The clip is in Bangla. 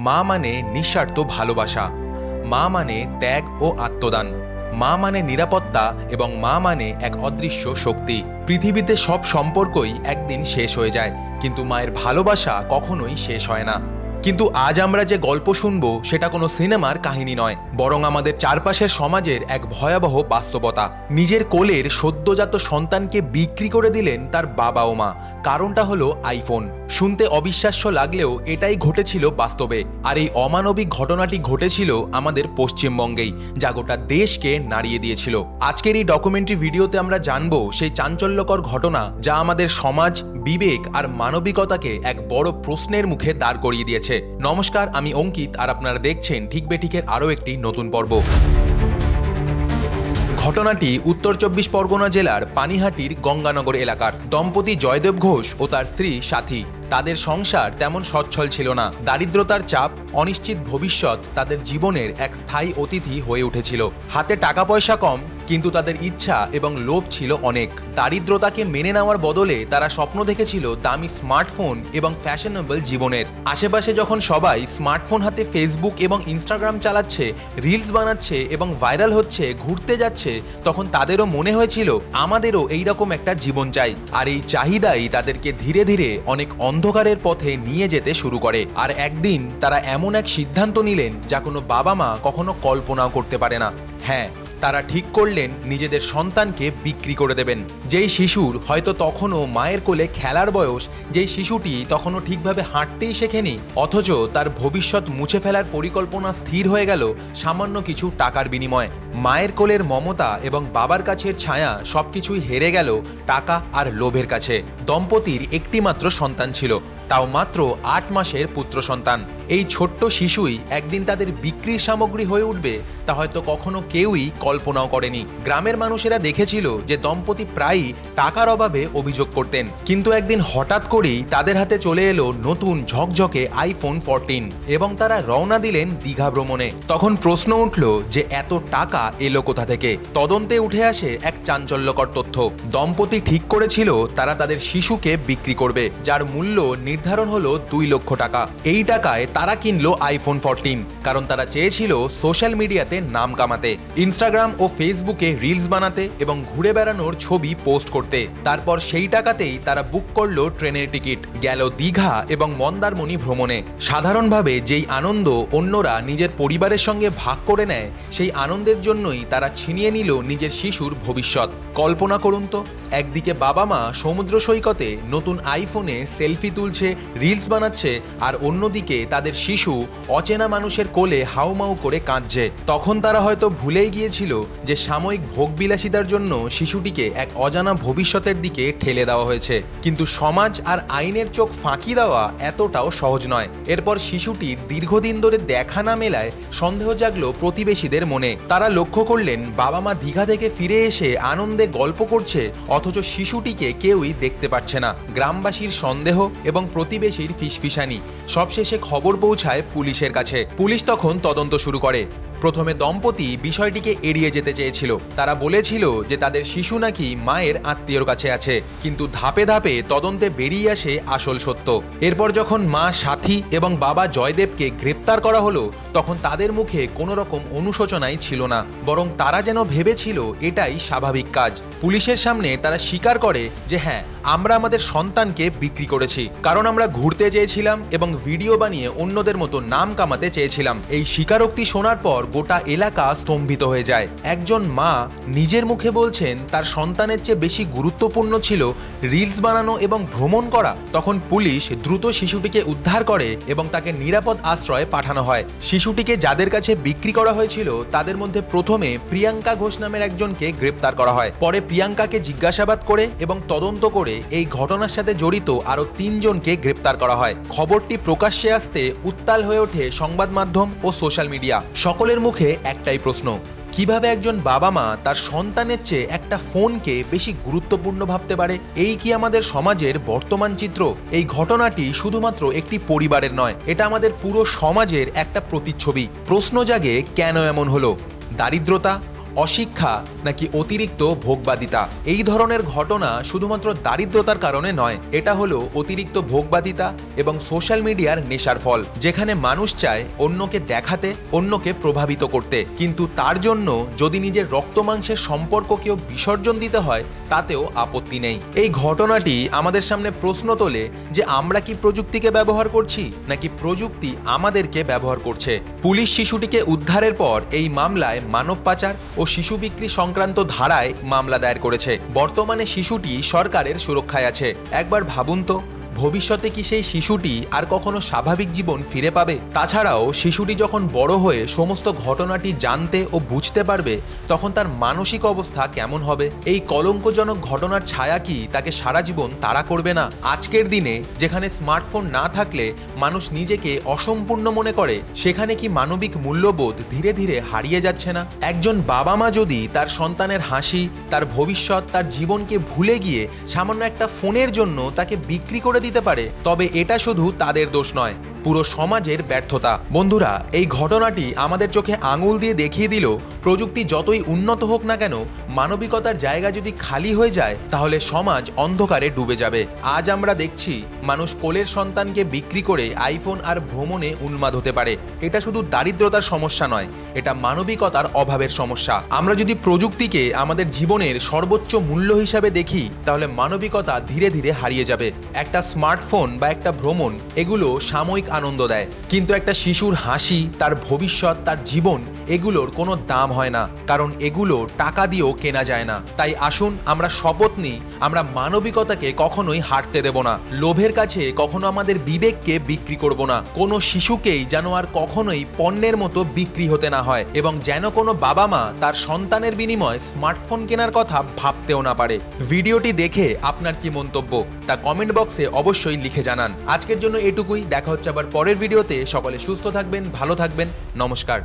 মা মানে নিঃস্বার্থ ভালোবাসা, মা মানে ত্যাগ ও আত্মদান, মা মানে নিরাপত্তা এবং মা মানে এক অদৃশ্য শক্তি। পৃথিবীতে সব সম্পর্কই একদিন শেষ হয়ে যায়, কিন্তু মায়ের ভালোবাসা কখনোই শেষ হয় না। কিন্তু আজ আমরা যে গল্প শুনবো সেটা কোনো সিনেমার কাহিনী নয়, বরং আমাদের চারপাশের সমাজের এক ভয়াবহ বাস্তবতা। নিজের কোলের সদ্যজাত সন্তানকে বিক্রি করে দিলেন তার বাবা ও মা। কারণটা হলো আইফোন। শুনতে অবিশ্বাস্য লাগলেও এটাই ঘটেছিল বাস্তবে। আর এই অমানবিক ঘটনাটি ঘটেছিল আমাদের পশ্চিমবঙ্গেই, যা গোটা দেশকে নাড়িয়ে দিয়েছিল। আজকের এই ডকুমেন্টারি ভিডিওতে আমরা জানবো সেই চাঞ্চল্যকর ঘটনা, যা আমাদের সমাজ, বিবেক আর মানবিকতাকে এক বড় প্রশ্নের মুখে দাঁড় করিয়ে দিয়েছে। নমস্কার, আমি অঙ্কিত আর আপনারা দেখছেন ঠিক বেঠিকের আরও একটি নতুন পর্ব। ঘটনাটি উত্তর 24 পরগনা জেলার পানিহাটির গঙ্গানগর এলাকার। দম্পতি জয়দেব ঘোষ ও তার স্ত্রী সাথী। তাদের সংসার তেমন সচ্ছল ছিল না। দারিদ্রতার চাপ, অনিশ্চিত ভবিষ্যৎ তাদের জীবনের এক স্থায়ী অতিথি হয়ে উঠেছিল। হাতে টাকা পয়সা কম, কিন্তু তাদের ইচ্ছা এবং লোভ ছিল অনেক। দারিদ্রতাকে মেনে নেওয়ার বদলে তারা স্বপ্ন দেখেছিল দামি স্মার্টফোন এবং ফ্যাশনেবল জীবনের। আশেপাশে যখন সবাই স্মার্টফোন হাতে ফেসবুক এবং ইনস্টাগ্রাম চালাচ্ছে, রিলস বানাচ্ছে এবং ভাইরাল হচ্ছে, ঘুরতে যাচ্ছে, তখন তাদেরও মনে হয়েছিল আমাদেরও এইরকম একটা জীবন চাই। আর এই চাহিদাই তাদেরকে ধীরে ধীরে অনেক অন্ধকারের পথে নিয়ে যেতে শুরু করে। আর একদিন তারা এমন এক সিদ্ধান্ত নিলেন যা কোনো বাবা মা কখনো কল্পনাও করতে পারে না। হ্যাঁ, তারা ঠিক করলেন নিজেদের সন্তানকে বিক্রি করে দেবেন। যেই শিশুর হয়তো তখনও মায়ের কোলে খেলার বয়স, যেই শিশুটি তখনও ঠিকভাবে হাঁটতেই শেখেনি, অথচ তার ভবিষ্যৎ মুছে ফেলার পরিকল্পনা স্থির হয়ে গেল সামান্য কিছু টাকার বিনিময়ে। মায়ের কোলের মমতা এবং বাবার কাছের ছায়া সবকিছুই হেরে গেল টাকা আর লোভের কাছে। দম্পতির একটি মাত্র সন্তান ছিল, তাও মাত্র 8 মাসের পুত্র সন্তান। এই ছোট্ট শিশুই একদিন তাদের বিক্রির সামগ্রী হয়ে উঠবে, তা হয়তো কখনো কেউই কল্পনাও করেনি। গ্রামের মানুষেরা দেখেছিল যে দম্পতি প্রায়ই টাকার অভাবে অভিযোগ করতেন, কিন্তু একদিন হঠাৎ করেই তাদের হাতে চলে এলো নতুন ঝকঝকে আইফোন 14 এবং তারা রওনা দিলেন দীঘা ভ্রমণে। তখন প্রশ্ন উঠল যে এত টাকা এলো কোথা থেকে? তদন্তে উঠে আসে এক চাঞ্চল্যকর তথ্য। দম্পতি ঠিক করেছিল তারা তাদের শিশুকে বিক্রি করবে, যার মূল্য নির্ধারণ হলো 2 লক্ষ টাকা। এই টাকায় তারা কিনলো আইফোন 14, কারণ তারা চেয়েছিল সোশ্যাল মিডিয়াতে নাম কামাতে, ইনস্টাগ্রাম ও ফেসবুকে রিলস বানাতে এবং ঘুরে বেড়ানোর ছবি পোস্ট করতে। তারপর সেই টাকাতেই তারা বুক করলো ট্রেনের টিকিট, গেল দীঘা এবং মন্দারমণি ভ্রমণে। সাধারণভাবে যেই আনন্দ অন্যরা নিজের পরিবারের সঙ্গে ভাগ করে নেয়, সেই আনন্দের জন্যই তারা ছিনিয়ে নিল নিজের শিশুর ভবিষ্যৎ। কল্পনা করুন তো, একদিকে বাবা মা সমুদ্র সৈকতে নতুন আইফোনে সেলফি তুলছে, রিলস বানাচ্ছে, আর অন্যদিকে তাদের শিশু অচেনা মানুষের কোলে হাউমাউ করে কাঁদছে। তখন তারা হয়তো ভুলেই গিয়েছিল যে সাময়িক ভোগবিলাসিতার জন্য শিশুটিকে এক অজানা ভবিষ্যতের দিকে ঠেলে দেওয়া হয়েছে। কিন্তু সমাজ আর আইনের চোখ ফাঁকি দেওয়া এতটাও সহজ নয়। এরপর শিশুটির দীর্ঘদিন ধরে দেখা না মেলায় সন্দেহ জাগলো প্রতিবেশীদের মনে। তারা লক্ষ্য করলেন বাবা মা দীঘা থেকে ফিরে এসে আনন্দে গল্প করছে, অথচ শিশুটিকে কেউই দেখতে পাচ্ছে না। গ্রামবাসীর সন্দেহ এবং প্রতিবেশীর ফিসফিসানি, সবশেষে খবর পৌঁছায় পুলিশের কাছে। পুলিশ তখন তদন্ত শুরু করে। প্রথমে দম্পতি বিষয়টিকে এড়িয়ে যেতে চেয়েছিল। তারা বলেছিল যে তাদের শিশু নাকি মায়ের আত্মীয়র কাছে আছে, কিন্তু ধাপে ধাপে তদন্তে বেরিয়ে আসে আসল সত্য। এরপর যখন মা সাথী এবং বাবা জয়দেবকে গ্রেপ্তার করা হলো, তখন তাদের মুখে কোনো রকম অনুশোচনাই ছিল না, বরং তারা যেন ভেবেছিল এটাই স্বাভাবিক কাজ। পুলিশের সামনে তারা স্বীকার করে যে হ্যাঁ, আমরা আমাদের সন্তানকে বিক্রি করেছি, কারণ আমরা ঘুরতে চেয়েছিলাম এবং ভিডিও বানিয়ে অন্যদের মতো নাম কামাতে চেয়েছিলাম। এই স্বীকারোক্তি শোনার পর গোটা এলাকা স্তম্ভিত হয়ে যায়। একজন মা নিজের মুখে বলছেন তার সন্তানের চেয়ে বেশি গুরুত্বপূর্ণ ছিল রিলস বানানো এবং ভ্রমণ করা। তখন পুলিশ দ্রুত শিশুটিকে উদ্ধার করে এবং তাকে নিরাপদ আশ্রয়ে পাঠানো হয়। শিশুটিকে যাদের কাছে বিক্রি করা হয়েছিল তাদের মধ্যে প্রথমে প্রিয়াঙ্কা ঘোষ নামের একজনকে গ্রেপ্তার করা হয়। পরে প্রিয়াঙ্কাকে জিজ্ঞাসাবাদ করে এবং তদন্ত করে এই ঘটনার সাথে জড়িত আরো 3 জনকে গ্রেপ্তার করা হয়। খবরটি প্রকাশ্যে আসতে উত্তাল হয়ে ওঠে সংবাদ মাধ্যম ও সোশ্যাল মিডিয়া। সকলের মুখে একটাই প্রশ্ন, কিভাবে একজন বাবা মা তার সন্তানের চেয়ে একটা ফোনকে বেশি গুরুত্বপূর্ণ ভাবতে পারে? এই কি আমাদের সমাজের বর্তমান চিত্র? এই ঘটনাটি শুধুমাত্র একটি পরিবারের নয়, এটা আমাদের পুরো সমাজের একটা প্রতিচ্ছবি। প্রশ্ন জাগে, কেন এমন হলো? দারিদ্রতা, অশিক্ষা, নাকি অতিরিক্ত ভোগবাদিতা। এই ধরনের ঘটনা শুধুমাত্র দারিদ্রতার কারণে নয়, এটা হলো অতিরিক্ত ভোগবাদিতা এবং সোশ্যাল মিডিয়ার নেশার ফল, যেখানে মানুষ চায় অন্যকে দেখাতে, অন্যকে প্রভাবিত করতে, কিন্তু তার জন্য যদি নিজের রক্তমাংসের সম্পর্ককেও বিসর্জন দিতে হয় তাতেও আপত্তি নেই। এই ঘটনাটি আমাদের সামনে প্রশ্ন তোলে যে আমরা কি প্রযুক্তিকে ব্যবহার করছি নাকি প্রযুক্তি আমাদেরকে ব্যবহার করছে। পুলিশ শিশুটিকে উদ্ধারের পর এই মামলায় মানব পাচার ও শিশু বিক্রি সংক্রান্ত ধারায় মামলা দায়ের করেছে। বর্তমানে শিশুটি সরকারের সুরক্ষায় আছে। একবার ভাবুন তো, ভবিষ্যতে কি সেই শিশুটি আর কখনো স্বাভাবিক জীবন ফিরে পাবে? তাছাড়াও শিশুটি যখন বড় হয়ে সমস্ত ঘটনাটি জানতে ও বুঝতে পারবে তখন তার মানসিক অবস্থা কেমন হবে? এই কলঙ্কজনক ঘটনার ছায়া কি তাকে সারা জীবন তাড়া করবে না? আজকের দিনে যেখানে স্মার্টফোন না থাকলে মানুষ নিজেকে অসম্পূর্ণ মনে করে, সেখানে কি মানবিক মূল্যবোধ ধীরে ধীরে হারিয়ে যাচ্ছে না? একজন বাবা মা যদি তার সন্তানের হাসি, তার ভবিষ্যৎ, তার জীবনকে ভুলে গিয়ে সামান্য একটা ফোনের জন্য তাকে বিক্রি করে দিতে পারে, তবে এটা শুধু তাদের দোষ নয়, পুরো সমাজের ব্যর্থতা। বন্ধুরা, এই ঘটনাটি আমাদের চোখে আঙুল দিয়ে দেখিয়ে দিল, প্রযুক্তি যতই উন্নত হোক না কেন, মানবিকতার জায়গা যদি খালি হয়ে যায় তাহলে সমাজ অন্ধকারে ডুবে যাবে। আজ আমরা দেখছি মানুষ কোলের সন্তানকে বিক্রি করে আইফোন আর ভ্রমণে উন্মাদ হতে পারে। এটা শুধু দারিদ্রতার সমস্যা নয়, এটা মানবিকতার অভাবের সমস্যা। আমরা যদি প্রযুক্তিকে আমাদের জীবনের সর্বোচ্চ মূল্য হিসাবে দেখি তাহলে মানবিকতা ধীরে ধীরে হারিয়ে যাবে। একটা স্মার্টফোন বা একটা ভ্রমণ এগুলো সাময়িক আনন্দ দেয়, কিন্তু একটা শিশুর হাসি, তার ভবিষ্যৎ, তার জীবন, এগুলোর কোনো দাম হয় না, কারণ এগুলো টাকা দিয়েও কেনা যায় না। তাই আসুন আমরা শপথ নিই, আমরা মানবিকতাকে কখনোই হারতে দেব না। লোভের কাছে কখনো আমাদের বিবেককে বিক্রি করব না। কোনো শিশুকেই যেন আর কখনোই পণ্যের মতো বিক্রি হতে না হয়, এবং যেন কোনো বাবা মা তার সন্তানের বিনিময়ে স্মার্টফোন কেনার কথা ভাবতেও না পারে। ভিডিওটি দেখে আপনার কি মন্তব্য তা কমেন্ট বক্সে অবশ্যই লিখে জানান। আজকের জন্য এটুকুই, দেখা হচ্ছে আবার পরের ভিডিওতে। সকলে সুস্থ থাকবেন, ভালো থাকবেন, নমস্কার।